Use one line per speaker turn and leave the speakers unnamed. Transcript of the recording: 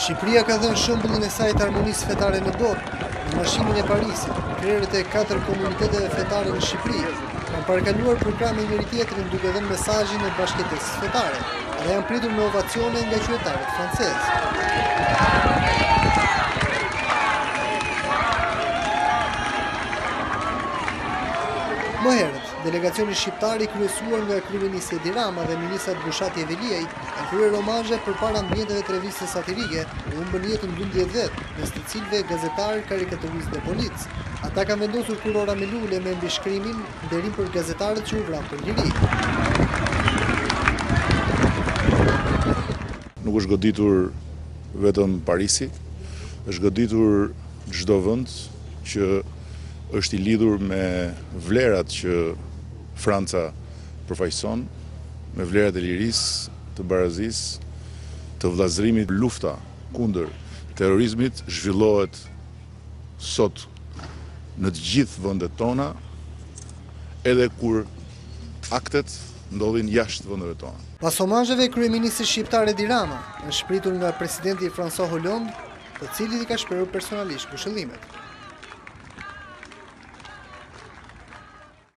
Shqipëria ka dhënë shembullin e saj të harmonisë fetare në botë. Në Mashimin e Parisit, krerët e 4 komuniteteve fetare në Shqipëri kanë parakaluar programe njëri tjetrin duke dhënë mesazhin e bashkëtesës fetare dhe janë pritur me ovacione nga qytetarët francezë. Më herët, delegacioni shqiptar i kryesuar nga kryeministri Edi Rama dhe ministrat Bushati e Veliaj e kryer omazhe përpara ambienteve të revistës satirike u humbën jetën 12 vet, mes të cilëve gazetarë, karikaturistë dhe policë. Ata kanë vendosur kurora me lule me mbishkrimin nderim për gazetarët që u vranë për liri.
Nuk është goditur vetëm Parisi, është goditur çdo vend që është i lidhur me vlerat që Franca përfaqëson, me vlerat e lirisë, të barazisë, të vllazërimit. Lufta kundër terrorizmit zhvillohet sot në të gjithë vendet tona, edhe kur aktet ndodhin jashtë vendeve tona.
Pas omazheve, kryeministri shqiptar Edi Rama është shpritur nga presidenti François Hollande, të cilit i ka shprehur personalisht këshillimet.